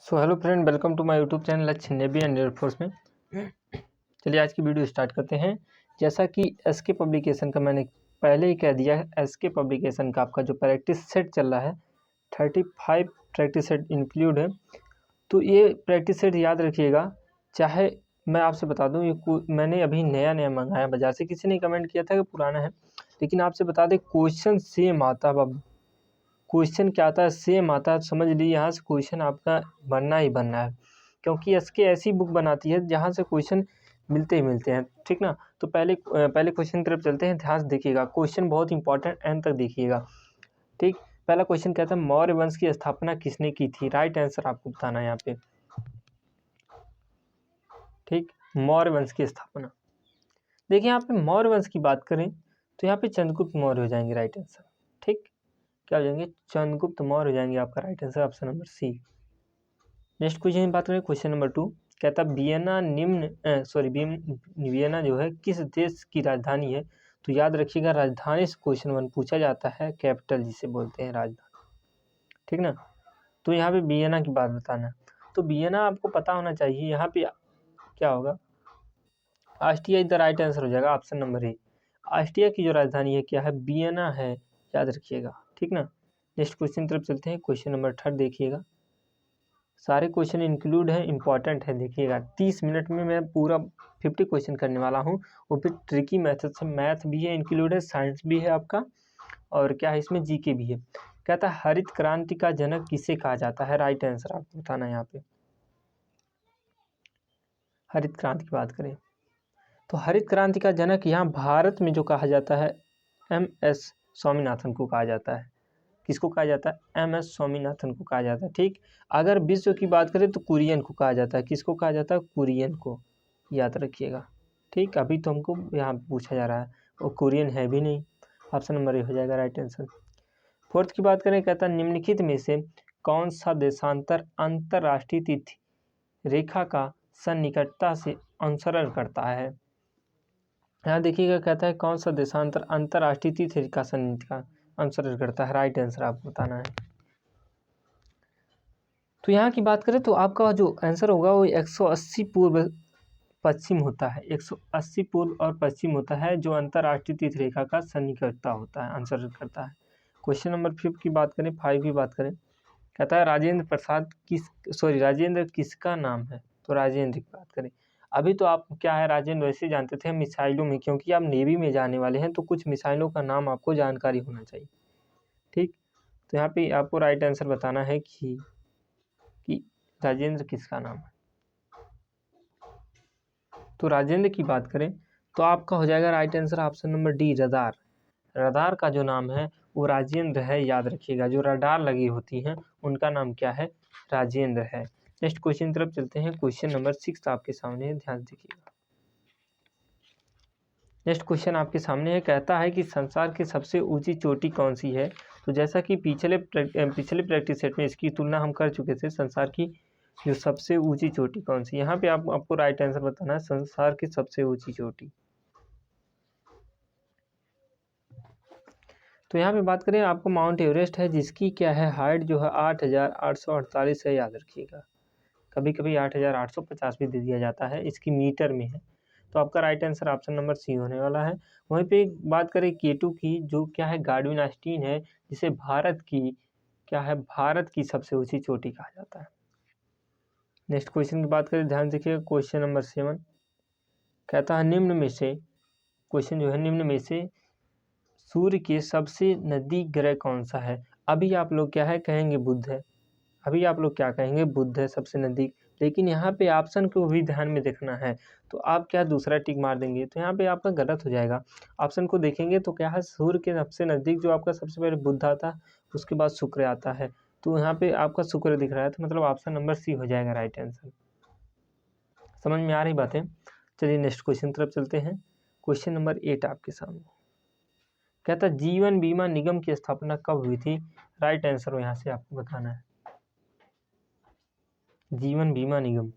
So hello friend, welcome to my YouTube channel Lakshya navy and air force में। चलिए आज की वीडियो स्टार्ट करते हैं। जैसा कि एसके पब्लिकेशन का मैंने पहले ही कह दिया है, एसके पब्लिकेशन का आपका जो प्रैक्टिस सेट चल रहा है 35 प्रैक्टिस सेट इंक्लूड है। तो ये प्रैक्टिस सेट याद रखिएगा। चाहे मैं आपसे बता दूं, ये मैंने अभी नया मंगाया बाज़ार से। किसी ने कमेंट किया था कि पुराना है, लेकिन आपसे बता दें क्वेश्चन सेम आता है बाबू। क्वेश्चन क्या आता है, सेम आता है। समझ लीजिए यहाँ से क्वेश्चन आपका बनना ही बनना है, क्योंकि एसके ऐसी बुक बनाती है जहाँ से क्वेश्चन मिलते ही मिलते हैं। ठीक ना। तो पहले क्वेश्चन की तरफ चलते हैं। ध्यान से देखिएगा, क्वेश्चन बहुत इंपॉर्टेंट, एंड तक देखिएगा। ठीक। पहला क्वेश्चन कहता है मौर्य वंश की स्थापना किसने की थी। राइट आंसर आपको बताना है यहाँ पे। ठीक, मौर्य वंश की स्थापना। देखिए यहाँ पे मौर्य वंश की बात करें तो यहाँ पे चंद्रगुप्त मौर्य हो जाएंगे राइट आंसर। ठीक, क्या हो जाएंगे, चंद्रगुप्त मौर्य हो जाएंगे आपका right answer, option number C. Next question की बात करें, क्वेश्चन नंबर 2 कहता है वियना जो है किस देश की राजधानी है। तो याद रखिएगा, राजधानी से क्वेश्चन 1 पूछा जाता है, कैपिटल जिसे बोलते हैं राजधानी। ठीक ना। तो यहाँ पे वियना की बात बताना। तो वियना आपको पता होना चाहिए। यहाँ पे क्या होगा, Austria is the right answer हो जाएगा, ऑप्शन नंबर ए। ऑस्ट्रिया की जो राजधानी है क्या है, वियना है, याद रखिएगा। ठीक ना। नेक्स्ट क्वेश्चन तरफ चलते हैं। क्वेश्चन नंबर 3 देखिएगा, सारे क्वेश्चन इंक्लूड हैं, इंपॉर्टेंट है। देखिएगा 30 मिनट में मैं पूरा 50 क्वेश्चन करने वाला हूँ। वो फिर ट्रिकी मेथड से, मैथ भी है इंक्लूड है, साइंस भी है आपका, और क्या है इसमें जीके भी है। कहता है हरित क्रांति का जनक किसे कहा जाता है। राइट आंसर आपको बताना है यहाँ पे। हरित क्रांति की बात करें तो हरित क्रांति का जनक यहाँ भारत में जो कहा जाता है, MS स्वामीनाथन को कहा जाता है। किसको कहा जाता है, MS स्वामीनाथन को कहा जाता है। ठीक। अगर विश्व की बात करें तो कुरियन को कहा जाता है। किसको कहा जाता है, कुरियन को, याद रखिएगा। ठीक, अभी तो हमको यहाँ पूछा जा रहा है, वो कुरियन है भी नहीं, ऑप्शन नंबर ए हो जाएगा राइट आंसर। 4th की बात करें, कहता है निम्नलिखित में से कौन सा देशांतर अंतर्राष्ट्रीय तिथि रेखा का सन्निकटता से अनुसरण करता है। यहाँ देखिएगा, कहता है कौन सा देशांतर अंतर्राष्ट्रीय तिथि रेखा का अनुसरण करता है। राइट आंसर आपको बताना है। तो यहाँ की बात करें तो आपका जो आंसर होगा वो 180 पूर्व पश्चिम होता है। 180 पूर्व और पश्चिम होता है, जो अंतर्राष्ट्रीय तिथि रेखा का सन्निकटता होता है, अनुसरण करता है। क्वेश्चन नंबर 5 की बात करें, 5 की बात करें, कहता है राजेंद्र किसका नाम है। तो राजेंद्र की बात करें, अभी तो आप क्या है, राजेंद्र वैसे जानते थे मिसाइलों में, क्योंकि आप नेवी में जाने वाले हैं तो कुछ मिसाइलों का नाम आपको जानकारी होना चाहिए। ठीक, तो यहाँ पे आपको राइट आंसर बताना है कि राजेंद्र किसका नाम है। तो राजेंद्र की बात करें तो आपका हो जाएगा right answer, option number D, radar. Radar का जो नाम है वो राजेंद्र है, याद रखिएगा। जो रडार लगी होती हैं उनका नाम क्या है, राजेंद्र है। नेक्स्ट क्वेश्चन तरफ चलते हैं। क्वेश्चन नंबर 6 आपके सामने है, ध्यान देखिएगा। नेक्स्ट क्वेश्चन आपके सामने है, कहता है कि संसार की सबसे ऊंची चोटी कौन सी है। तो जैसा कि पिछले प्रैक्टिस सेट में इसकी तुलना हम कर चुके थे, संसार की जो सबसे ऊंची चोटी कौन सी। यहाँ पे आपको राइट आंसर बताना है, संसार की सबसे ऊंची चोटी। तो यहाँ पे बात करें, आपको माउंट एवरेस्ट है, जिसकी क्या है हाइट जो है 8,848 है, याद रखिएगा। कभी कभी 8,850 भी दे दिया जाता है, इसकी मीटर में है। तो आपका right answer option number C होने वाला है। वहीं पे बात करें केटू की, जो क्या है गार्डविन आस्टीन है, जिसे भारत की सबसे ऊंची चोटी कहा जाता है। नेक्स्ट क्वेश्चन की बात करें, ध्यान देखिएगा। क्वेश्चन नंबर 7 कहता है निम्न में से, क्वेश्चन जो है निम्न में से सूर्य के सबसे नजदीक ग्रह कौन सा है। अभी आप लोग क्या है कहेंगे, बुध है। अभी आप लोग क्या कहेंगे, बुध है सबसे नज़दीक। लेकिन यहाँ पे ऑप्शन को भी ध्यान में देखना है, तो आप क्या दूसरा टिक मार देंगे, तो यहाँ पे आपका गलत हो जाएगा। ऑप्शन को देखेंगे तो क्या है, सूर्य के सबसे नज़दीक जो आपका सबसे पहले बुध आता है, उसके बाद शुक्र आता है। तो यहाँ पे आपका शुक्र दिख रहा है, तो मतलब ऑप्शन नंबर सी हो जाएगा राइट आंसर। समझ में आ रही बातें। चलिए नेक्स्ट क्वेश्चन तरफ चलते हैं। क्वेश्चन नंबर 8 आपके सामने कहता है जीवन बीमा निगम की स्थापना कब हुई थी। राइट आंसर यहाँ से आपको बताना है, जीवन बीमा निगम।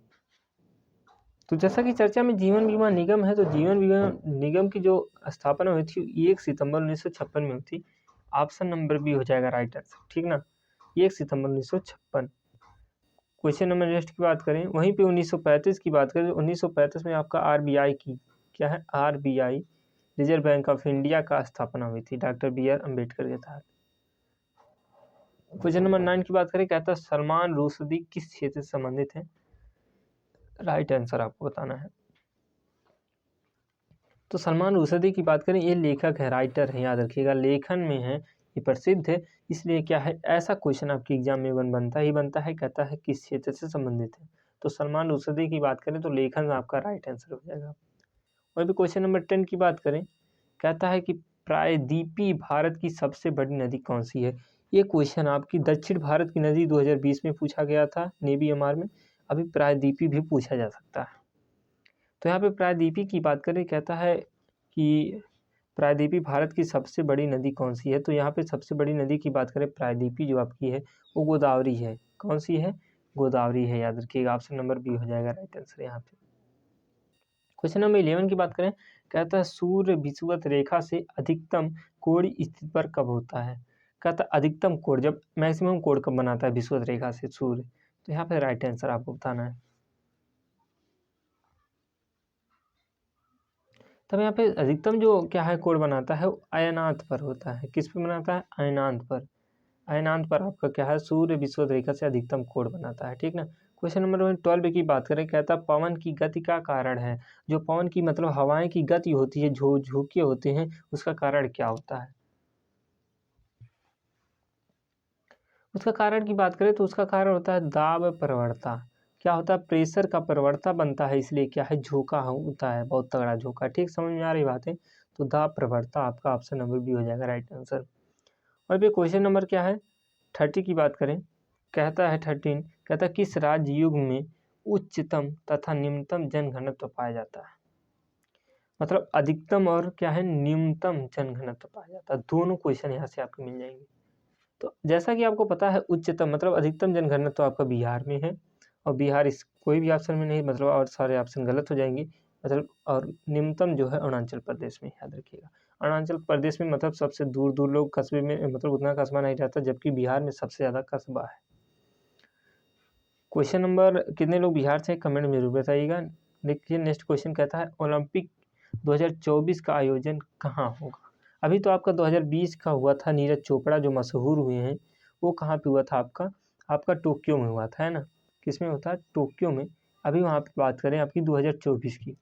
तो जैसा कि चर्चा में जीवन बीमा निगम है, तो जीवन बीमा निगम की जो स्थापना हुई थी 1 सितंबर 1956 में हुई थी। ऑप्शन नंबर बी हो जाएगा राइट आंसर। ठीक ना, 1 सितंबर 1956। क्वेश्चन नंबर नेक्स्ट की बात करें, वहीं पे 1935 की बात करें, 1935 में आपका आरबीआई की क्या है, RBI reserve bank of India का स्थापना हुई थी डॉक्टर बी आर अम्बेडकर के तहत। क्वेश्चन नंबर 9 की बात करें, कहता है सलमान रुश्दी किस क्षेत्र से संबंधित है, राइट आंसर आपको बताना है। तो सलमान रुश्दी की बात करें, ये लेखक है, राइटर है, याद रखिएगा, लेखन में है, ये प्रसिद्ध है, इसलिए क्या है, ऐसा क्वेश्चन आपके एग्जाम में बनता ही बनता है, कहता है किस क्षेत्र से संबंधित है। तो सलमान रुश्दी की बात करें तो लेखन आपका राइट आंसर हो जाएगा। वहीं पे क्वेश्चन नंबर 10 की बात करें, कहता है कि प्रायद्वीपीय भारत की सबसे बड़ी नदी कौन सी है। ये क्वेश्चन आपकी दक्षिण भारत की नदी 2020 में पूछा गया था नेवी एमआर में, अभी प्रायद्वीपीय भी पूछा जा सकता है। तो यहाँ पे प्रायद्वीपीय की बात करें, कहता है कि प्रायद्वीपीय भारत की सबसे बड़ी नदी कौन सी है। तो यहाँ पे सबसे बड़ी नदी की बात करें प्रायद्वीपीय जो आपकी है वो गोदावरी है। कौन सी है, गोदावरी है, याद रखिएगा, ऑप्शन नंबर बी हो जाएगा राइट आंसर यहाँ पे। क्वेश्चन नंबर 11 की बात करें, कहता है सूर्य विषुवत रेखा से अधिकतम कोण स्थिति पर कब होता है। कहता है अधिकतम कोण, जब मैक्सिमम कोण कब बनाता है विषुवत रेखा से सूर्य। तो यहाँ पे राइट आंसर आपको बताना है। तब यहाँ पे अधिकतम जो क्या है कोण बनाता है वो अयनांत पर होता है। किस पे बनाता है, अयनांत पर। अयनांत पर आपका क्या है, सूर्य विषुवत रेखा से अधिकतम कोण बनाता है, ठीक ना। क्वेश्चन नंबर 12 की बात करें, कहता है पवन की गति का कारण है। जो पवन की मतलब हवाएं की गति होती है, झोंके होते हैं, उसका कारण क्या होता है। उसका कारण की बात करें तो उसका कारण होता है दाब प्रवणता। क्या होता है, प्रेशर का प्रवणता बनता है, इसलिए क्या है, झोंका होता है, बहुत तगड़ा झोंका। ठीक, समझ में आ रही बात है। तो दाब प्रवणता आपका ऑप्शन नंबर बी हो जाएगा राइट आंसर। और भी क्वेश्चन नंबर क्या है 30 की बात करें, कहता है 13, कहता है किस राज्य युग में उच्चतम तथा निम्नतम जनघनत्व पाया जाता है। मतलब अधिकतम और क्या है, न्यूनतम जनघनत्व पाया जाता है। दोनों क्वेश्चन यहाँ से आपको मिल जाएंगे। तो जैसा कि आपको पता है उच्चतम मतलब अधिकतम जनघनत्व तो आपका बिहार में है, और बिहार इस कोई भी ऑप्शन में नहीं, मतलब और सारे ऑप्शन गलत हो जाएंगे मतलब। और निम्नतम जो है अरुणाचल प्रदेश में, याद रखिएगा। अरुणाचल प्रदेश में मतलब सबसे दूर दूर लोग कस्बे में, मतलब उतना कस्बा नहीं रहता, जबकि बिहार में सबसे ज़्यादा कस्बा है। क्वेश्चन नंबर, कितने लोग बिहार से कमेंट में जरूर बताइएगा। देखिए नेक्स्ट क्वेश्चन कहता है ओलंपिक 2024 का आयोजन कहाँ होगा। अभी तो आपका 2020 का हुआ था, नीरज चोपड़ा जो मशहूर हुए हैं, वो कहाँ पे हुआ था आपका टोक्यो में हुआ था, है ना। किस में होता है, टोक्यो में। अभी वहाँ पे बात करें आपकी 2024 की,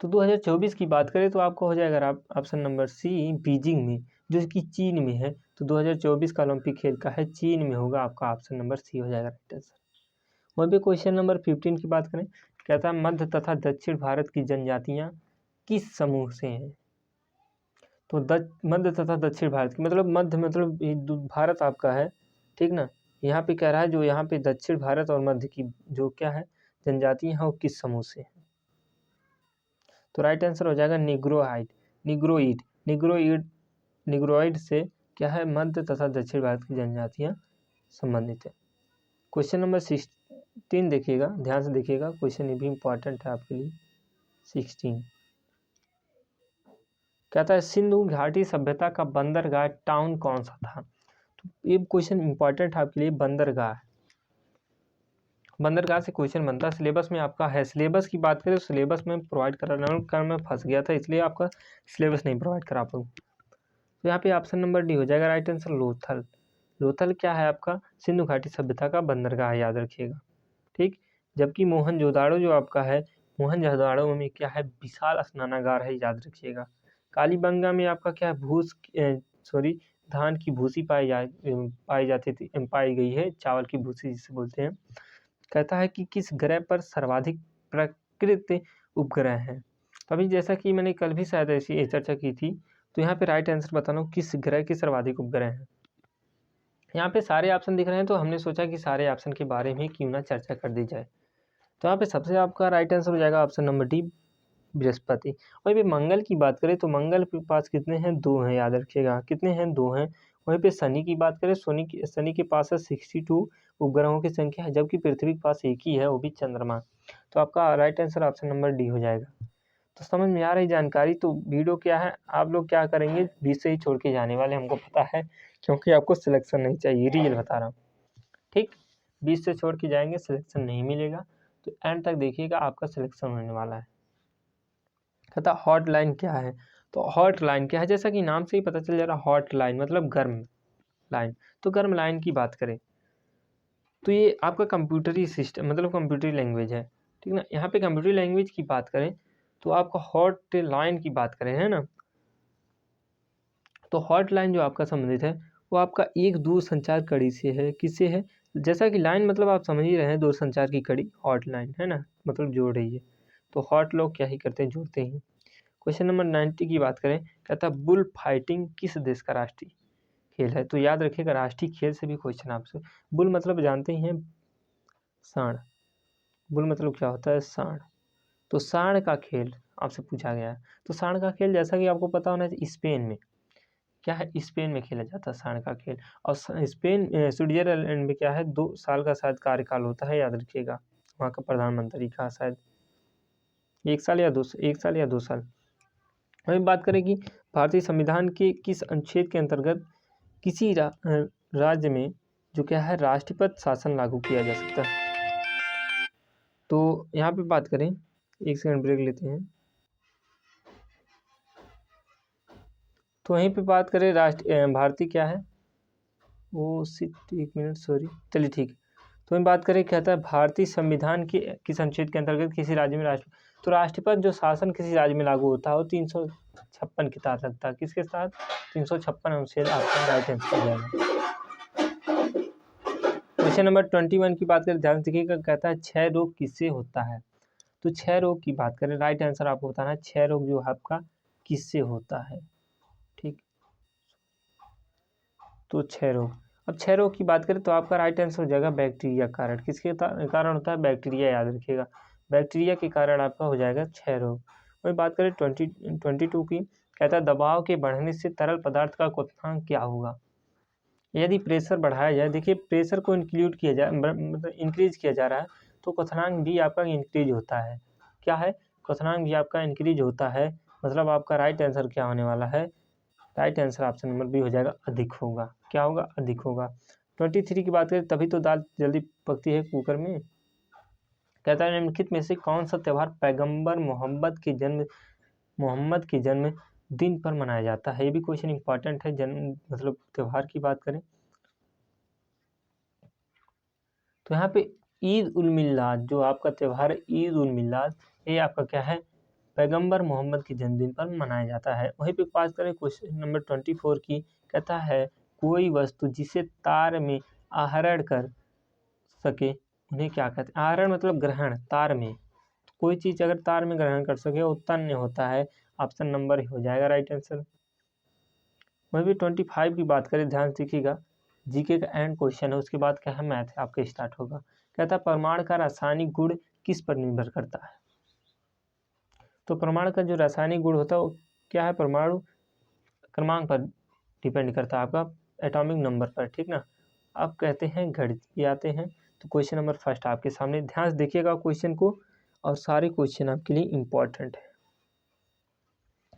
तो 2024 की बात करें तो आपको हो जाएगा ऑप्शन नंबर सी बीजिंग में, जो कि चीन में है। तो 2024 का ओलंपिक खेल का है चीन में होगा, आपका ऑप्शन नंबर सी हो जाएगा राइट आंसर। वहीं पे क्वेश्चन नंबर 15 की बात करें, कहता है मध्य तथा दक्षिण भारत की जनजातियाँ किस समूह से हैं। तो मध्य तथा दक्षिण भारत की मतलब मध्य मतलब भारत आपका है, ठीक ना। यहाँ पे कह रहा है जो यहाँ पे दक्षिण भारत और मध्य की जो क्या है जनजातियाँ हैं वो किस समूह से हैं। तो राइट आंसर हो जाएगा निग्रोइड। निग्रोइड से क्या है, मध्य तथा दक्षिण भारत की जनजातियाँ संबंधित है। क्वेश्चन नंबर 16 देखिएगा, ध्यान से देखिएगा, क्वेश्चन ये भी इम्पॉर्टेंट है आपके लिए। 16 कहता है सिंधु घाटी सभ्यता का बंदरगाह टाउन कौन सा था। तो ये क्वेश्चन इंपॉर्टेंट है आपके लिए, बंदरगाह। बंदरगाह से क्वेश्चन बनता है, सिलेबस में आपका है। सिलेबस की बात करें तो सिलेबस में प्रोवाइड कर मैं फंस गया था, इसलिए आपका सिलेबस नहीं प्रोवाइड करा पाऊँ। तो यहाँ पे ऑप्शन नंबर डी हो जाएगा राइट आंसर, लोथल। लोथल क्या है आपका, सिंधु घाटी सभ्यता का बंदरगाह, याद रखिएगा, ठीक। जबकि मोहनजोदाड़ो जो आपका है, मोहनजोदाड़ो में क्या है, विशाल स्नानागार है, याद रखिएगा। कालीबंगा में आपका क्या है, धान की भूसी पाई गई है, चावल की भूसी जिसे बोलते हैं। कहता है कि किस ग्रह पर सर्वाधिक प्रकृति उपग्रह हैं। अभी जैसा कि मैंने कल भी शायद ऐसी चर्चा की थी, तो यहाँ पे राइट आंसर बताना किस ग्रह के सर्वाधिक उपग्रह हैं। यहाँ पे सारे ऑप्शन दिख रहे हैं, तो हमने सोचा कि सारे ऑप्शन के बारे में क्यों ना चर्चा कर दी जाए। तो यहाँ पे सबसे आपका राइट आंसर हो जाएगा ऑप्शन नंबर डी, बृहस्पति। वहीं पे मंगल की बात करें तो मंगल के पास कितने हैं, 2 हैं, याद रखिएगा, कितने हैं, 2 हैं। वहीं पे शनि की बात करें, शनि के पास है 62 उपग्रहों की संख्या है, जबकि पृथ्वी के पास एक ही है, वो भी चंद्रमा। तो आपका right answer option number D हो जाएगा। तो समझ में आ रही जानकारी। तो वीडियो क्या है, आप लोग क्या करेंगे, बीच से ही छोड़ के जाने वाले, हमको पता है, क्योंकि आपको सिलेक्शन नहीं चाहिए, रियल बता रहा हूँ, ठीक, 20 से छोड़ के जाएंगे सिलेक्शन नहीं मिलेगा, तो एंड तक देखिएगा आपका सिलेक्शन होने वाला है। कहता हॉटलाइन क्या है, तो हॉटलाइन क्या है, जैसा कि नाम से ही पता चल जा रहा है हॉटलाइन मतलब गर्म लाइन। तो गर्म लाइन की बात करें तो ये आपका कंप्यूटरी सिस्टम मतलब कंप्यूटरी लैंग्वेज है, ठीक ना। यहाँ पे कंप्यूटरी लैंग्वेज की बात करें तो आपका हॉट लाइन की बात करें, है ना, तो हॉट लाइन जो आपका संबंधित है वो आपका एक दूरसंचार कड़ी से है, किससे है, जैसा कि लाइन मतलब आप समझ ही रहे हैं दूरसंचार की कड़ी, हॉट लाइन है ना, मतलब जोड़ रही है। तो हॉट लोग क्या ही करते हैं, जोड़ते हैं। क्वेश्चन नंबर 90 की बात करें, कहता है बुल फाइटिंग किस देश का राष्ट्रीय खेल है, तो याद रखिएगा राष्ट्रीय खेल से भी क्वेश्चन आपसे। बुल मतलब जानते ही हैं सांड, बुल मतलब क्या होता है, सांड। तो सांड का खेल आपसे पूछा गया है, तो सांड का खेल जैसा कि आपको पता होना चाहिए स्पेन में, क्या है, स्पेन में खेला जाता है सांड का खेल। और स्पेन स्विट्जरलैंड में क्या है, 2 साल का शायद कार्यकाल होता है, याद रखिएगा, वहाँ का प्रधानमंत्री का शायद 1 साल या 2 साल। वहीं बात करें कि भारतीय संविधान के किस अनुच्छेद के अंतर्गत किसी राज्य में जो क्या है राष्ट्रपति शासन लागू किया जा सकता है। तो यहाँ पे बात करें, 1 सेकंड ब्रेक लेते हैं। तो वहीं पे बात करें भारतीय क्या है वो 1 मिनट सॉरी, चलिए ठीक है। तो हम बात करें, कहता है भारतीय संविधान के किस अनुच्छेद के अंतर्गत किसी राज्य में तो राष्ट्रपति जो शासन किसी राज्य में लागू होता है वो 356 के तहत लगता है, किसके साथ, 356 अनुच्छेद आपका राइट आंसर हो जाएगा। क्वेश्चन नंबर 21 की बात करें, ध्यान देखिएगा, कहता है क्षय रोग किससे होता है, तो क्षय रोग की बात करें, राइट आंसर आपको बताना है क्षय रोग जो है आपका किससे होता है, ठीक। तो क्षय रोग, अब क्षय रोग की बात करें तो आपका राइट आंसर हो जाएगा बैक्टीरिया कारण, किसके कारण होता है, बैक्टीरिया, याद रखिएगा, बैक्टीरिया के कारण आपका हो जाएगा क्षय रोग। वही बात करें 22 की, कहता है दबाव के बढ़ने से तरल पदार्थ का क्वथनांक क्या होगा, यदि प्रेशर बढ़ाया जाए, देखिए प्रेशर को इंक्लूड किया जाए मतलब इंक्रीज किया जा रहा है तो क्वथनांक भी आपका इंक्रीज होता है, क्या है, क्वथनांक भी आपका इंक्रीज होता है, मतलब आपका राइट आंसर क्या होने वाला है, right answer option number B हो जाएगा अधिक होगा, क्या होगा, अधिक होगा। 23 की बात करें, तभी तो दाल जल्दी पकती है कुकर में, कहता है निम्नलिखित में से कौन सा त्यौहार पैगंबर मोहम्मद के जन्म दिन पर मनाया जाता है, ये भी क्वेश्चन इंपॉर्टेंट है, जन्म मतलब त्यौहार की बात करें तो यहाँ पे ईद उल मिलाद जो आपका त्यौहार है, ईद उल मिलाद, ये आपका क्या है, पैगंबर मोहम्मद के जन्मदिन पर मनाया जाता है। वहीं पे बात करें क्वेश्चन नंबर 24 की, कहता है कोई वस्तु जिसे तार में आहरण कर सके उन्हें क्या कहते हैं, आहरण मतलब ग्रहण, तार में, तो कोई चीज़ अगर तार में ग्रहण कर सके वो तन्य होता है, ऑप्शन नंबर हो जाएगा राइट आंसर। वहीं भी 25 की बात करें, ध्यान सीखिएगा, जीके का एंड क्वेश्चन है, उसके बाद क्या है मैथ आपके स्टार्ट होगा। कहता है परमाणु का रासायनिक गुण किस पर निर्भर करता है, तो परमाणु का जो रासायनिक गुण होता है वो क्या है, परमाणु क्रमांक पर डिपेंड करता है, आपका एटॉमिक नंबर पर, ठीक ना। अब कहते हैं गणित आते हैं, तो क्वेश्चन नंबर फर्स्ट आपके सामने, ध्यान से देखिएगा क्वेश्चन को, और सारे क्वेश्चन आपके लिए इम्पॉर्टेंट है।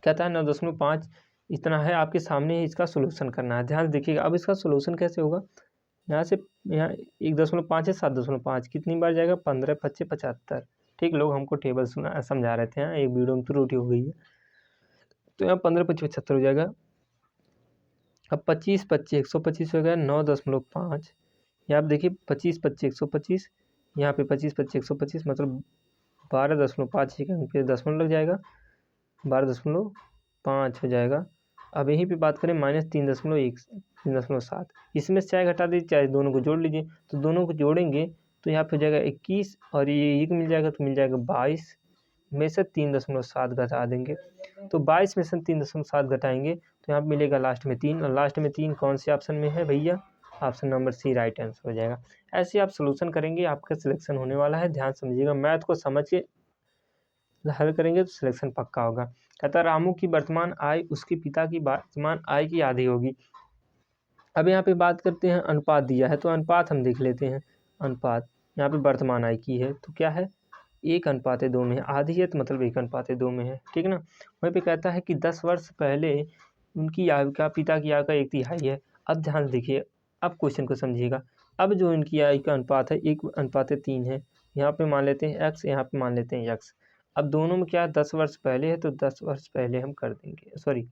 कहता है 9.5 इतना है आपके सामने ही, इसका सोल्यूशन करना है, ध्यान से देखिएगा। अब इसका सोल्यूशन कैसे होगा, यहाँ से यहाँ 1.5 है, 7.5 कितनी बार जाएगा, 15 25 75, ठीक, लोग हमको टेबल समझा रहे थे, एक वीडियो में त्रुटि हो गई है, तो यहाँ 15 25 75 हो जाएगा। अब 25 25 125 हो गया, 9.5, यहाँ आप देखिए 25 25 125, यहाँ पे 25 25 125 मतलब 12.5 पे दशमलव लग जाएगा, 12.5 हो जाएगा। अब यहीं पे बात करें -3.7, इसमें से चाहे घटा दीजिए चाहे दोनों को जोड़ लीजिए, तो दोनों को जोड़ेंगे तो यहाँ पे हो जाएगा 21, और ये एक मिल जाएगा तो मिल जाएगा 22 में से 3.7 घटा देंगे, तो 22 में से 3.7 घटाएंगे तो यहाँ मिलेगा लास्ट में 3, और लास्ट में 3 कौन से ऑप्शन में है भैया, option number C right answer हो जाएगा। ऐसे आप सोल्यूशन करेंगे, आपका सिलेक्शन होने वाला है, ध्यान समझिएगा, मैथ को समझ के हल करेंगे तो सिलेक्शन पक्का होगा। कहता रामू की वर्तमान आय उसके पिता की वर्तमान आय की आधी होगी। अब यहाँ पे बात करते हैं, अनुपात दिया है तो अनुपात हम देख लेते हैं, अनुपात यहाँ पे वर्तमान आय की है तो क्या है 1:2 में है, आधी है तो मतलब 1:2 में है, ठीक ना। वहीं पे कहता है कि 10 वर्ष पहले उनकी आयु का पिता की आयु का 1/3 है। अब ध्यान देखिए, अब क्वेश्चन को समझिएगा, अब जो इनकी आय का अनुपात है 1:3 है। यहाँ पे मान लेते हैं x, यहाँ पे मान लेते हैं x। अब दोनों में क्या 10 वर्ष पहले है तो 10 वर्ष पहले हम कर देंगे, सॉरी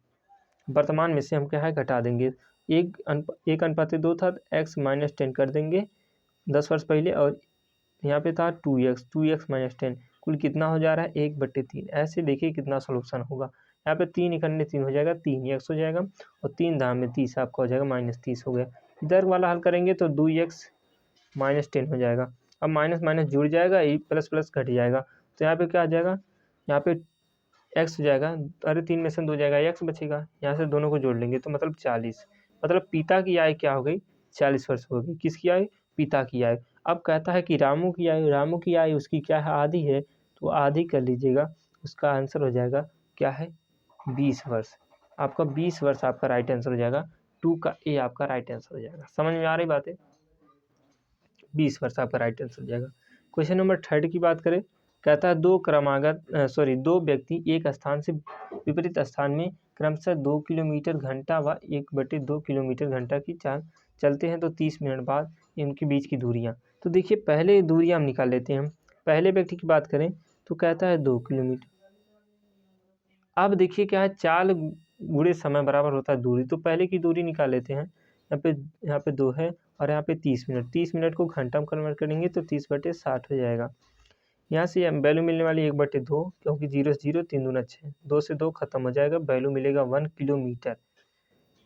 वर्तमान में से हम क्या है घटा देंगे। 1:2 था तो x - 10 कर देंगे 10 वर्ष पहले, और यहाँ पे था 2x, 2x - 10 कुल कितना हो जा रहा है 1/3। ऐसे देखिए कितना सोल्यूशन होगा। यहाँ पे 3 इकन्ने 3 हो जाएगा, 3x हो जाएगा, और 3 दाम में 30 आपका हो जाएगा -30 हो गया। इधर वाला हल करेंगे तो 2x - 10 हो जाएगा। अब माइनस माइनस जुड़ जाएगा, प्लस प्लस घट जाएगा, तो यहाँ पे क्या आ जाएगा, यहाँ पे x हो जाएगा, अरे 3 में से 2 जाएगा, x बचेगा। यहाँ से दोनों को जोड़ लेंगे तो मतलब 40। मतलब पिता की आय क्या हो गई 40 वर्ष हो गई। किसकी आय, पिता की आय। अब कहता है कि रामू की आय उसकी क्या है आधी है, तो आधी कर लीजिएगा, उसका आंसर हो जाएगा क्या है 20 वर्ष। आपका 20 वर्ष आपका राइट आंसर हो जाएगा। 2 का ए आपका राइट आंसर हो जाएगा। समझ में आ रही बात है, 20 वर्ष आपका राइट आंसर हो जाएगा। क्वेश्चन नंबर 3 की बात करें, कहता है दो व्यक्ति एक स्थान से विपरीत स्थान में क्रमशः 2 किलोमीटर घंटा व 1/2 किलोमीटर घंटा की चाल चलते हैं तो 30 मिनट बाद इनके बीच की दूरियां। तो देखिए पहले दूरियां हम निकाल लेते हैं। हम पहले व्यक्ति की बात करें तो कहता है 2 किलोमीटर। अब देखिए क्या है, चाल गुणे समय बराबर होता है दूरी, तो पहले की दूरी निकाल लेते हैं। यहाँ पे 2 है और यहाँ पे 30 मिनट, 30 मिनट को घंटा में कन्वर्ट करेंगे तो 30/60 हो जाएगा। यहाँ से वैल्यू मिलने वाली 1/2, क्योंकि 0 से 0 3 दूना 6, 2 से 2 खत्म हो जाएगा, वैल्यू मिलेगा 1 किलोमीटर।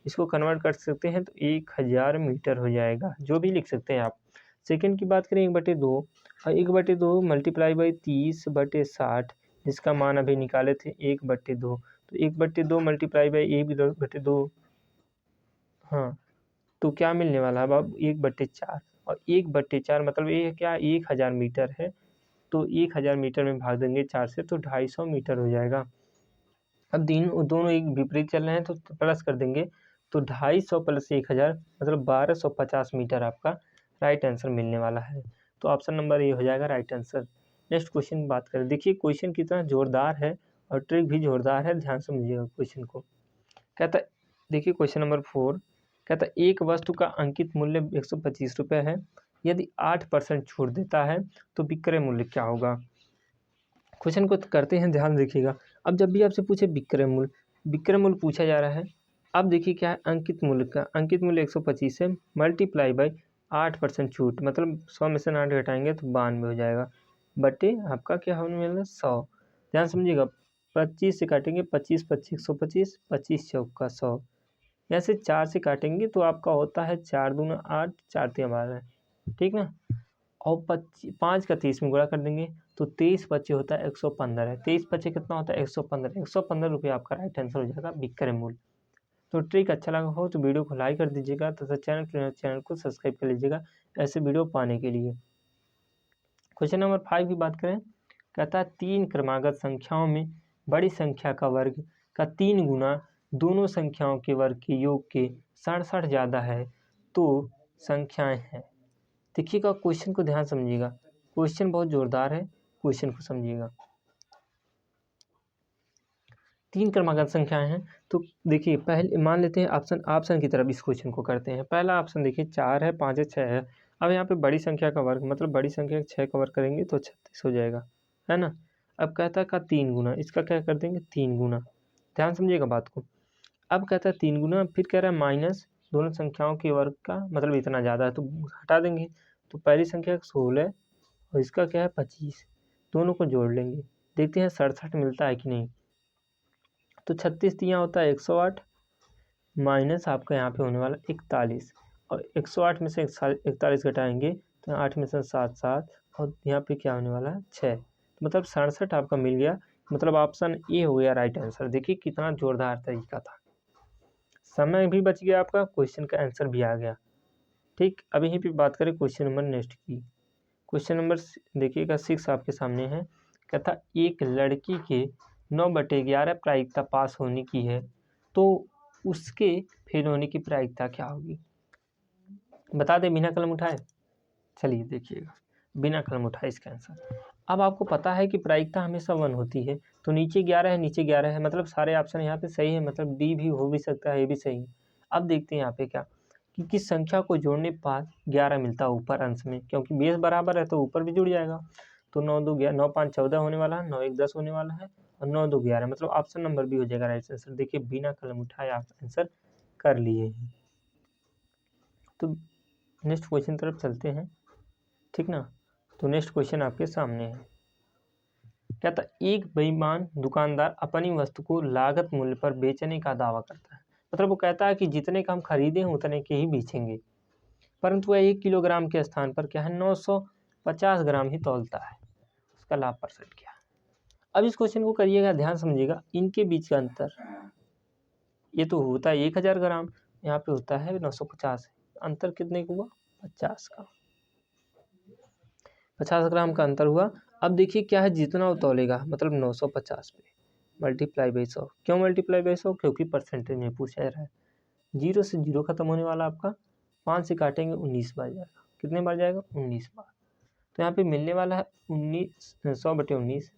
इसको कन्वर्ट कर सकते हैं तो 1000 मीटर हो जाएगा, जो भी लिख सकते हैं आप। सेकंड की बात करें 1/2, और 1/2 मल्टीप्लाई बाई 30/60, जिसका मान अभी निकाले थे 1/2, तो 1/2 मल्टीप्लाई बाई 1/2, हाँ तो क्या मिलने वाला है अब 1/4, और 1/4 मतलब ये क्या 1000 मीटर है, तो 1000 मीटर में भाग देंगे 4 से तो 250 मीटर हो जाएगा। अब दोनों एक विपरीत चल रहे हैं तो प्लस कर देंगे, तो 250 प्लस 1000 मतलब 1250 मीटर आपका राइट आंसर मिलने वाला है। तो ऑप्शन नंबर ए हो जाएगा राइट आंसर। नेक्स्ट क्वेश्चन की बात करें, देखिए क्वेश्चन कितना जोरदार है और ट्रिक भी जोरदार है, ध्यान समझिएगा क्वेश्चन को। कहता है देखिए क्वेश्चन नंबर 4, कहता है एक वस्तु का अंकित मूल्य 125 रुपये है, यदि 8% छूट देता है तो विक्रय मूल्य क्या होगा। क्वेश्चन को करते हैं, ध्यान देखिएगा। अब जब भी आपसे पूछे विक्रय मूल्य पूछा जा रहा है। अब देखिए क्या है, अंकित मूल्य 125 है, मल्टीप्लाई बाई 8% छूट, मतलब 100 में से 8 घटाएंगे तो 92 हो जाएगा, बटे आपका क्या होने वाला है 100। ध्यान समझिएगा, 25 से काटेंगे 25 25 125, 25 चौका 100, यहाँ से 4 से काटेंगे तो आपका होता है 4 दूना 8, 4 तिया 12, ठीक ना। और 5 का 30 में गुणा कर देंगे तो 23 बचे होता है 115 है, 23 बचे कितना होता है 115, 115 रुपये आपका राइट आंसर हो जाएगा विक्रय मूल्य। तो ट्रिक अच्छा लगा हो तो वीडियो को लाइक कर दीजिएगा तथा चैनल को सब्सक्राइब कर लीजिएगा ऐसे वीडियो पाने के लिए। क्वेश्चन नंबर 5 की बात करें, कहता है 3 क्रमागत संख्याओं में बड़ी संख्या का वर्ग का 3 गुना दोनों संख्याओं के वर्ग के योग के 67 ज़्यादा है तो संख्याएं हैं। देखिएगा क्वेश्चन को ध्यान समझिएगा, क्वेश्चन बहुत जोरदार है, क्वेश्चन को समझिएगा। 3 क्रमागत संख्याएं हैं, तो देखिए पहले मान लेते हैं ऑप्शन की तरफ इस क्वेश्चन को करते हैं। पहला ऑप्शन देखिए 4 है, 5 है, 6 है। अब यहाँ पे बड़ी संख्या का वर्ग मतलब बड़ी संख्या 6 का वर्ग करेंगे तो 36 हो जाएगा, है ना। अब कहता है का 3 गुना, इसका क्या कर देंगे 3 गुना, ध्यान समझिएगा बात को। अब कहता है 3 गुना, फिर कह रहा है माइनस दोनों संख्याओं के वर्ग का मतलब इतना ज़्यादा है तो हटा देंगे, तो पहली संख्या 16 और इसका क्या है 25, दोनों को जोड़ लेंगे, देखते हैं 67 मिलता है कि नहीं। तो 36 दिया होता है 108 माइनस आपका यहाँ पे होने वाला 41, और 108 में से 41 घटाएंगे तो 8 में से 7 7, और यहाँ पे क्या होने वाला है 6, मतलब 67 आपका मिल गया, मतलब ऑप्शन ए हो गया राइट आंसर। देखिए कितना जोरदार तरीका था, समय भी बच गया आपका, क्वेश्चन का आंसर भी आ गया। ठीक, अब यहीं पे बात करें क्वेश्चन नंबर नेक्स्ट की। क्वेश्चन नंबर देखिएगा 6 आपके सामने है, कहता एक लड़की के 9/11 प्रायिकता पास होने की है तो उसके फेल होने की प्रायिकता क्या होगी। बता दें बिना कलम उठाए, चलिए देखिएगा बिना कलम उठाए इसका आंसर। अब आपको पता है कि प्रायिकता हमेशा 1 होती है, तो नीचे 11 है, नीचे 11 है, मतलब सारे ऑप्शन यहाँ पे सही है, मतलब डी भी हो भी सकता है, ए भी सही है। अब देखते हैं यहाँ पे क्या, कि किस संख्या को जोड़ने पर 11 मिलता है ऊपर अंश में, क्योंकि बेस बराबर है तो ऊपर भी जुड़ जाएगा। तो 9 2 11, 9 5 14 होने वाला है, 9 1 10 होने वाला है और 9 2 11, मतलब ऑप्शन नंबर बी हो जाएगा राइट आंसर। देखिए बिना कलम उठाए आप आंसर कर लिए हैं। तो नेक्स्ट क्वेश्चन तरफ चलते हैं, ठीक ना। तो नेक्स्ट क्वेश्चन आपके सामने है, क्या था, एक बेईमान दुकानदार अपनी वस्तु को लागत मूल्य पर बेचने का दावा करता है। मतलब वो कहता है कि जितने का हम खरीदे हैं उतने के ही बेचेंगे, परंतु वह 1 किलोग्राम के स्थान पर क्या है 950 ग्राम ही तौलता है। उसका लाभ परसेंट क्या है। अब इस क्वेश्चन को करिएगा, ध्यान समझिएगा, इनके बीच का अंतर, ये तो होता है 1000 ग्राम, यहाँ पे होता है 950, अंतर कितने का हुआ 50 का, 50 ग्राम का अंतर हुआ। अब देखिए क्या है, जितना वो तौलेगा मतलब 950 पे मल्टीप्लाई बाई 100। क्यों मल्टीप्लाई बाई 100, क्योंकि परसेंटेज में पूछा जा रहा है। 0 से 0 खत्म होने वाला आपका, 5 से काटेंगे 19 बार जाएगा। कितने बार जाएगा 19 बार। तो यहाँ पे मिलने वाला है 19, 100/19,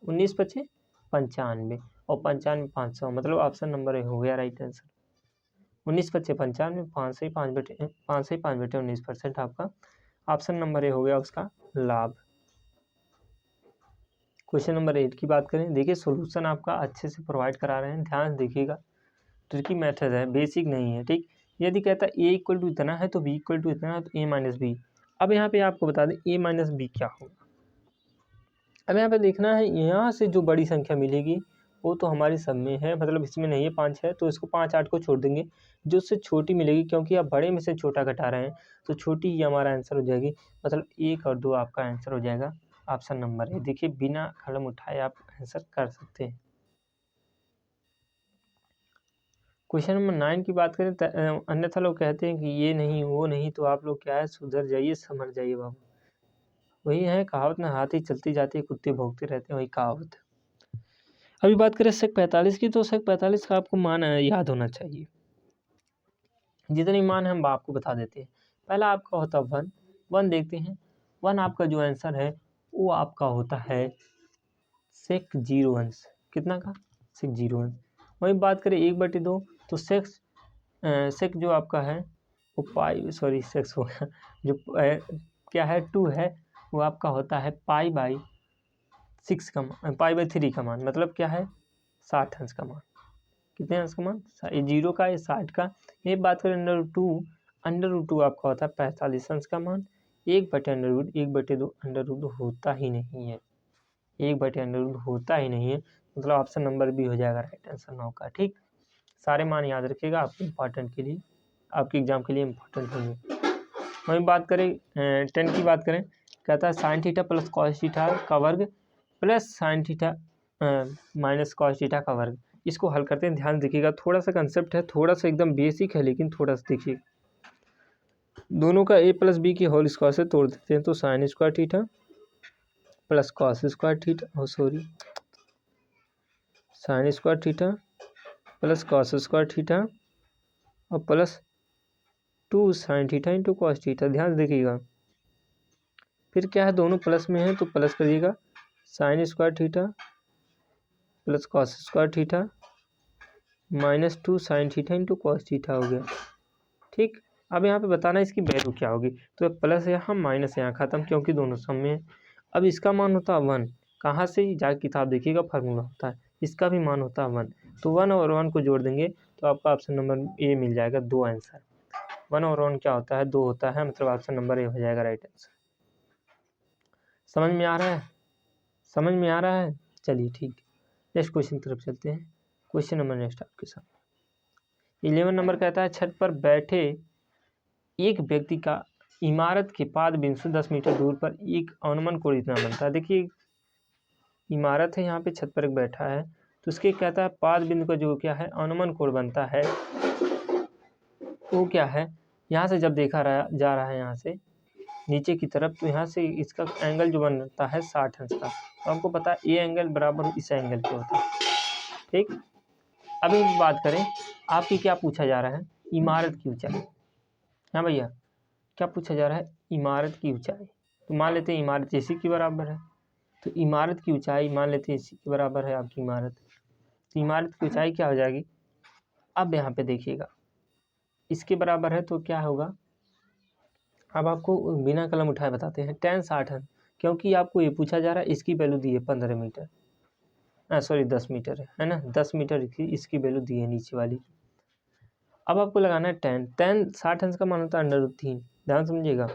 19 पचे 95 और 95 500, मतलब ऑप्शन नंबर ए हो गया राइट आंसर। 19 पचे 95, 5 से 5/19% आपका ऑप्शन नंबर ए हो गया उसका लाभ। क्वेश्चन नंबर 8 की बात करें, देखिए सॉल्यूशन आपका अच्छे से प्रोवाइड करा रहे हैं, ध्यान देखिएगा। ट्रिकी मेथड है, बेसिक नहीं है, ठीक। यदि कहता है ए इक्वल टू इतना है तो बी इक्वल टू इतना है, तो ए माइनस बी। अब यहाँ पे आपको बता दें ए माइनस बी क्या होगा। अब यहाँ पे देखना है, यहाँ से जो बड़ी संख्या मिलेगी वो तो हमारी सब में है, मतलब इसमें नहीं है 5 है, तो इसको 5 8 को छोड़ देंगे। जो उससे छोटी मिलेगी, क्योंकि आप बड़े में से छोटा घटा रहे हैं, तो छोटी ही हमारा आंसर हो जाएगी, मतलब 1 और 2 आपका आंसर हो जाएगा ऑप्शन नंबर ए। देखिए बिना कलम उठाए आप आंसर कर सकते हैं। क्वेश्चन नंबर 9 की बात करें, अन्यथा लोग कहते हैं कि ये नहीं वो नहीं, तो आप लोग क्या है, सुधर जाइए समझ जाइए बाबू। वही है कहावत ना, हाथी चलती जाती है कुत्ते भौंकते रहते हैं, वही कहावत है। अभी बात करें सेक 45 की, तो सेक 45 का आपको मान याद होना चाहिए। जितने मान है हम आपको बता देते हैं। पहला आपका होता है 1, 1 देखते हैं। 1 आपका जो आंसर है वो आपका होता है सेक 0 अंश, कितना का सेक 0 अंश। वही बात करें 1/2, तो सेक जो आपका है वो पाई, सॉरी सेक्स हो गया, जो क्या है 2 है, वो आपका होता है पाई/6 का मान, पाई/3 का मान, मतलब क्या है 60 अंश का मान। कितने अंश का मान, ये 0 का, ये 60 का। ये बात करें अंडर रूट 2 आपका होता है 45 अंश का मान। 1/√, 1/2 अंडर रूट होता ही नहीं है, 1/√2 होता ही नहीं है, मतलब ऑप्शन नंबर बी हो जाएगा राइट आंसर 9 का, ठीक। सारे मान याद रखिएगा, आपके इम्पॉर्टेंट के लिए, आपके एग्जाम के लिए इम्पोर्टेंट होंगे। वहीं बात करें 10 की बात करें, कहता है sine theta plus cos theta का वर्ग plus sine theta minus cos theta का वर्ग। इसको हल करते हैं, ध्यान देखिएगा, थोड़ा सा कंसेप्ट है, थोड़ा सा एकदम बेसिक है, लेकिन थोड़ा सा देखिए। दोनों का a प्लस बी की होल स्क्वायर से तोड़ देते हैं, तो sine square theta plus cos square theta, sine square theta plus cos square theta और plus 2 sine theta into cos theta. ध्यान देखिएगा, फिर क्या है, दोनों प्लस में है तो प्लस करिएगा, sign square theta plus cos square theta minus 2 sine theta into cos theta हो गया, ठीक। अब यहाँ पे बताना इसकी वैल्यू क्या होगी, तो प्लस यहाँ माइनस यहाँ खत्म, क्योंकि दोनों सम में है। अब इसका मान होता है 1, कहाँ से जाके किताब देखिएगा, फार्मूला होता है, इसका भी मान होता है 1, तो 1 और 1 को जोड़ देंगे तो आपका ऑप्शन नंबर ए मिल जाएगा, 2 आंसर। 1 और 1 क्या होता है, 2 होता है, मतलब ऑप्शन नंबर ए हो जाएगा राइट आंसर। समझ में आ रहा है, समझ में आ रहा है, चलिए ठीक। नेक्स्ट क्वेश्चन की तरफ चलते हैं। क्वेश्चन नंबर नेक्स्ट आपके सामने 11 नंबर कहता है, छत पर बैठे एक व्यक्ति का इमारत के पाद बिंदु से 10 मीटर दूर पर एक अनुमान कोण इतना बनता है। देखिए इमारत है, यहाँ पे छत पर एक बैठा है, तो उसके कहता है पाद बिंदु का जो क्या है अनुमान कोण बनता है वो क्या है, यहाँ से जब देखा जा रहा है यहाँ से नीचे की तरफ, तो यहाँ से इसका एंगल जो बनता है 60 अंश का। तो हमको पता है ये एंगल बराबर इस एंगल पे होता है, ठीक। अभी बात करें आपकी क्या पूछा जा रहा है, इमारत की ऊंचाई। हाँ भैया, क्या पूछा जा रहा है, इमारत की ऊंचाई। तो मान लेते हैं इमारत इसी के बराबर है, तो इमारत की ऊंचाई मान लेते हैं इसी के बराबर है आपकी इमारत, तो इमारत की ऊंचाई क्या हो जाएगी। अब यहाँ पे देखिएगा इसके बराबर है तो क्या होगा, अब आपको बिना कलम उठाए बताते हैं। tan 60 है, क्योंकि आपको ये पूछा जा रहा है, इसकी वैल्यू दी है 15 मीटर, सॉरी 10 मीटर है ना, 10 मीटर की इसकी वैल्यू दी है नीचे वाली। अब आपको लगाना है tan 60 अंश का मान होता है √3, ध्यान समझिएगा।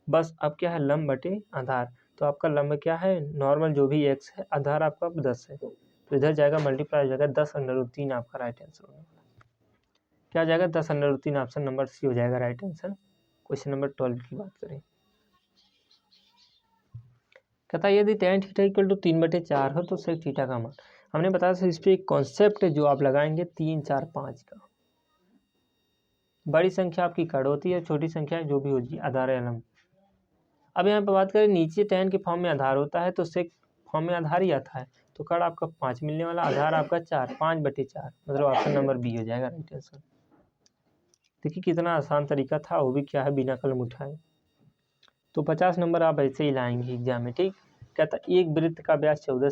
बस अब क्या है, लंब बटे आधार, तो आपका लंब क्या है, नॉर्मल जो भी x है, आधार आपका 10 है, तो इधर जाएगा मल्टीप्लाई हो जाएगा 10√3, आपका राइट आंसर होगा। क्या आ जाएगा, 10√3, ऑप्शन नंबर सी हो जाएगा राइट आंसर। क्वेश्चन नंबर 12 की बात करें, कहता है यदि tan थीटा इक्वल टू 3/4 हो तो sec थीटा का मान। हमने बताया था इस पर एक कॉन्सेप्ट है जो आप लगाएंगे 3, 4, 5 का। बड़ी संख्या आपकी कड़ होती है, छोटी संख्या जो भी होगी आधार या लंब। अब यहाँ पर बात करें, नीचे tan के फॉर्म में आधार होता है तो sec फॉर्म में आधार ही आता है, तो कड़ आपका 5 मिलने वाला, आधार आपका 4, 5/4, मतलब ऑप्शन नंबर बी हो जाएगा राइट आंसर। देखिए कितना आसान तरीका था, वो भी क्या है, बिना कलम उठाए। तो 50 नंबर आप ऐसे ही लाएंगे एग्जाम में, ठीक। कहता एक वृत्त का व्यास 14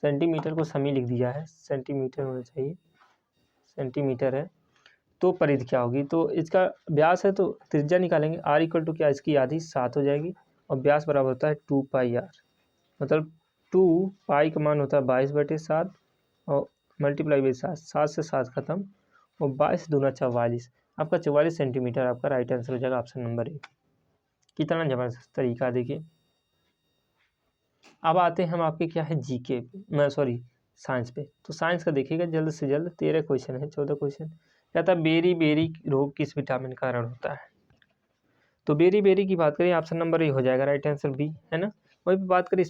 सेंटीमीटर को समी लिख दिया है, सेंटीमीटर होना चाहिए, सेंटीमीटर है, तो परिधि क्या होगी, तो इसका व्यास है तो त्रिज्या निकालेंगे, r इक्वल टू क्या, इसकी आधी 7 हो जाएगी, और व्यास बराबर होता है 2πr, मतलब 2π का मान होता है 22/7 और मल्टीप्लाई बाई 7, 7 से 7 खत्म, और 22 दूना 44, आपका 44 सेंटीमीटर आपका राइट आंसर हो जाएगा ऑप्शन नंबर ए। कितना ज़बरदस्त तरीका, देखिए। अब आते हैं हम आपके क्या है, जीके मैं सॉरी साइंस पे। तो साइंस का देखिएगा जल्द से जल्द, 13 क्वेश्चन है, 14 क्वेश्चन। कहता है बेरी बेरी रोग किस विटामिन का कारण होता है। तो बेरी बेरी की बात करें, ऑप्शन नंबर ए हो जाएगा राइट आंसर बी, है ना। वहीं पर बात करें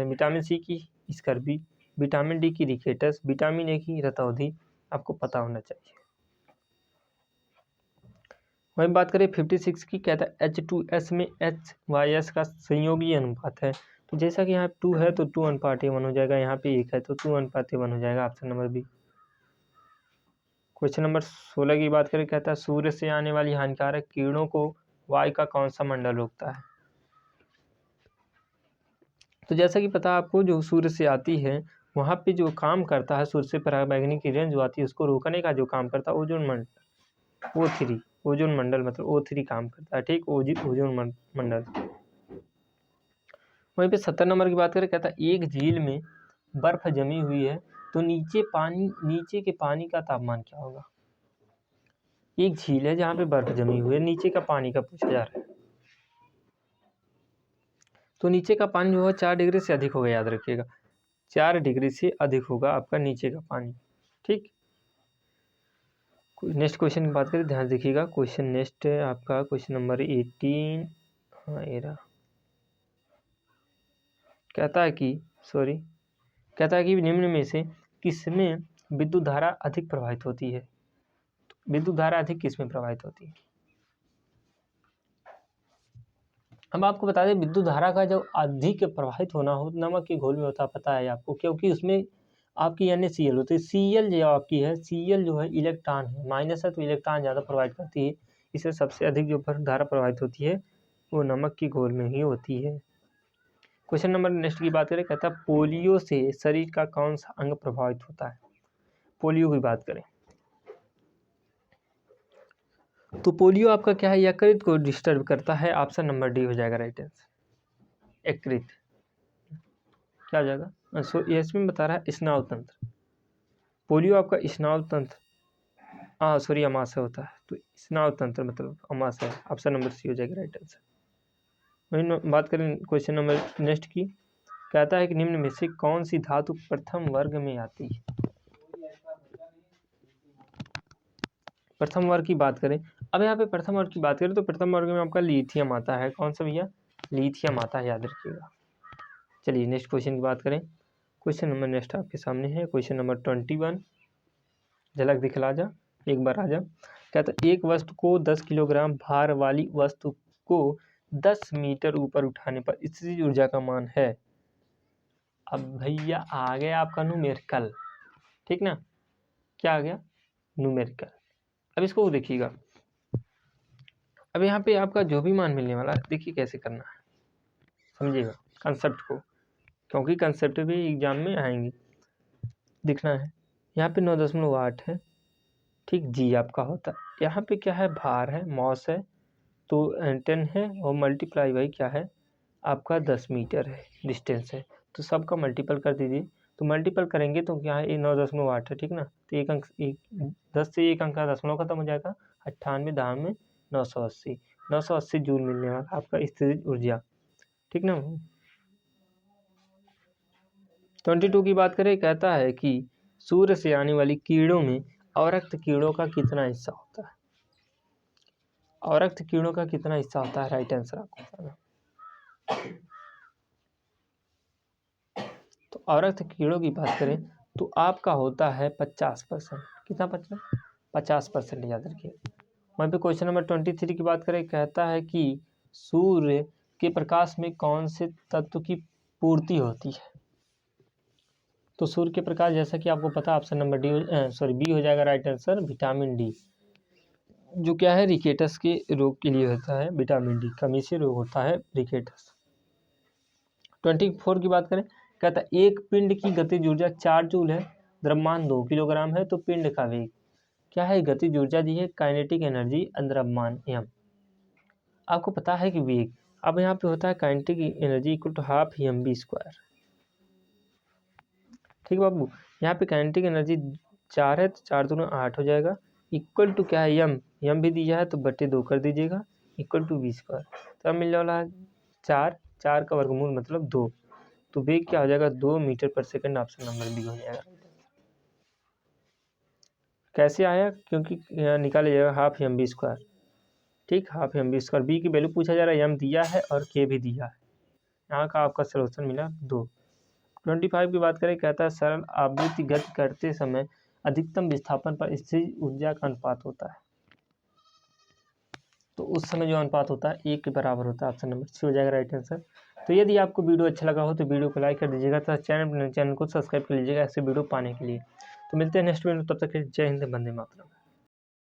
विटामिन सी की, स्कर्वी, विटामिन डी की रिकेटस, विटामिन ए की रतौंधी, आपको पता होना चाहिए। वहीं बात करें 56 की, कहता है H2S में HYS का संयोगी अनुपात है। तो जैसा कि यहाँ 2 है तो 2:1 हो जाएगा, यहाँ पे 1 है तो 2:1 हो जाएगा, option number B. Question number 16 की बात करें, कहता है सूर्य से आने वाली हानिकारक किरणों को वायु का कौन सा मंडल रोकता है। तो जैसा कि पता आपको, जो सूर्य से आती है वहाँ पे जो काम करता है, सूर्य से पराबैंगनी किरण जो आती है उसको रोकने का जो काम करता है ओजोन मंडल, O3, ओजोन मंडल मतलब O3 काम करता है, ठीक, ओजोन मंडल। वहीं पे 70 नंबर की बात करें, कहता है एक झील में बर्फ जमी हुई है तो नीचे के पानी का तापमान क्या होगा। एक झील है जहाँ पे बर्फ जमी हुई है, नीचे का पानी का पूछा जा रहा है, तो नीचे का पानी जो है 4 डिग्री से अधिक होगा, याद रखिएगा 4 डिग्री से अधिक होगा आपका नीचे का पानी, ठीक। नेक्स्ट क्वेश्चन की बात करें, ध्यान देखिएगा। क्वेश्चन नेक्स्ट है आपका क्वेश्चन नंबर 18, हाँ ये रहा। कहता है कि निम्न में से किसमें विद्युत धारा अधिक प्रवाहित होती है। विद्युत धारा अधिक किसमें प्रवाहित होती है। हम आपको बता दें, विद्युत धारा का जो अधिक प्रवाहित होना हो नमक के घोल में होता, पता है आपको, क्योंकि उसमें आपकी NaCl होती है। Cl जो आपकी है, Cl जो है इलेक्ट्रॉन है, माइनस है तो इलेक्ट्रॉन ज़्यादा प्रवाहित करती है, इससे सबसे अधिक जो धारा प्रवाहित होती है वो नमक की घोल में ही होती है। क्वेश्चन नंबर नेक्स्ट की बात करें, कहता है पोलियो से शरीर का कौन सा अंग प्रभावित होता है। पोलियो की बात करें तो पोलियो आपका क्या है, यकृत को डिस्टर्ब करता है, ऑप्शन नंबर डी हो जाएगा राइट आंसर। यकृत क्या हो जाएगा, इसमें बता रहा है स्नायु तंत्र। पोलियो आपका स्नायु तंत्र, सॉरी अमाशय होता है, तो स्नायु तंत्र मतलब अमाशय, ऑप्शन नंबर सी हो जाएगा राइट आंसर। वही बात करें क्वेश्चन नंबर नेक्स्ट की, कहता है कि निम्न में से कौन सी धातु प्रथम वर्ग में आती है। प्रथम वर्ग की बात करें, अब यहाँ पे प्रथम वर्ग की बात करें तो प्रथम वर्ग में आपका लिथियम आता है। कौन सा भैया, लिथियम आता है, याद रखिएगा। चलिए नेक्स्ट क्वेश्चन की बात करें। क्वेश्चन नंबर नेक्स्ट आपके सामने है क्वेश्चन नंबर 21, झलक दिखला जा, एक बार आ जा। कहता है एक वस्तु को 10 किलोग्राम भार वाली वस्तु को 10 मीटर ऊपर उठाने पर स्थितिज ऊर्जा का मान है। अब भैया आ गया आपका न्यूमेरिकल, ठीक ना, क्या आ गया, न्यूमेरिकल। अब इसको देखिएगा, अब यहाँ पे आपका जो भी मान मिलने वाला है, देखिए कैसे करना है, समझिएगा कंसेप्ट को, क्योंकि कंसेप्ट भी एग्जाम में आएंगे, दिखना है। यहाँ पे 9.8 है, ठीक, जी आपका होता है, यहाँ पे क्या है, भार है, मॉस है, तो 10 है और मल्टीप्लाई बाई क्या है आपका 10 मीटर है, डिस्टेंस है, तो सबका मल्टीपल कर दीजिए। तो मल्टीपल करेंगे तो क्या है, ये 9.8 है, ठीक ना। तो एक अंक, एक 10 से एक अंक का दशमलव खत्म हो जाएगा, 98 दान में 980 जूल मिलने वाला आपका स्थितिज ऊर्जा, ठीक ना। 22 की बात करें, कहता है कि सूर्य से आने वाली किरणों में अवरक्त किरणों का कितना हिस्सा होता है। अवरक्त किरणों का कितना हिस्सा होता है, राइट आंसर आपको बताना। तो अवरक्त किरणों की बात करें तो आपका होता है 50%। कितना 50% याद रखिए। वहाँ पे क्वेश्चन नंबर 23 की बात करें, कहता है कि सूर्य के प्रकाश में कौन से तत्व की पूर्ति होती है। तो सूर्य के प्रकाश, जैसा कि आपको पता, ऑप्शन नंबर बी हो जाएगा राइट आंसर, विटामिन डी, जो क्या है रिकेटस के रोग के लिए होता है। विटामिन डी कमी से रोग होता है रिकेटस। 24 की बात करें, कहता है एक पिंड की गतिज ऊर्जा 4 जूल है, द्रव्यमान 2 किलोग्राम है, तो पिंड का वेग क्या है, गतिज ऊर्जा दी है, काइनेटिक एनर्जी द्रव्यमान m। आपको पता है कि वेग, अब यहाँ पे होता है kinetic energy equal to half mv²। ठीक बाबू, यहाँ पे काइनेटिक एनर्जी 4 है, तो 4 दूना 8 हो जाएगा, इक्वल टू क्या है m भी दिया है तो बटे 2 कर दीजिएगा, इक्वल टू v²। तो अब मिलने वाला है 4 का वर्गमूल मतलब 2, तो वेग क्या हो जाएगा 2 मीटर पर सेकंड, ऑप्शन नंबर बी हो जाएगा। कैसे आया, क्योंकि यहाँ निकाला जाएगा हाफ mv², ठीक, हाफ mv²। बी की वैल्यू पूछा जा रहा है, m दिया है और k भी दिया है, यहाँ का आपका सोल्यूशन मिला 2। 25 की बात करें, कहता है सरल आवृत्ति गति करते समय अधिकतम विस्थापन पर स्थिर ऊर्जा का अनुपात होता है। तो उस समय जो अनुपात होता है 1 के बराबर होता है, ऑप्शन नंबर सी हो जाएगा राइट आंसर। तो यदि आपको वीडियो अच्छा लगा हो तो वीडियो को लाइक कर दीजिएगा तथा चैनल को सब्सक्राइब कर लीजिएगा ऐसे वीडियो पाने के लिए। तो मिलते हैं नेक्स्ट वीडियो, तब तक जय हिंद, वंदे मातरम।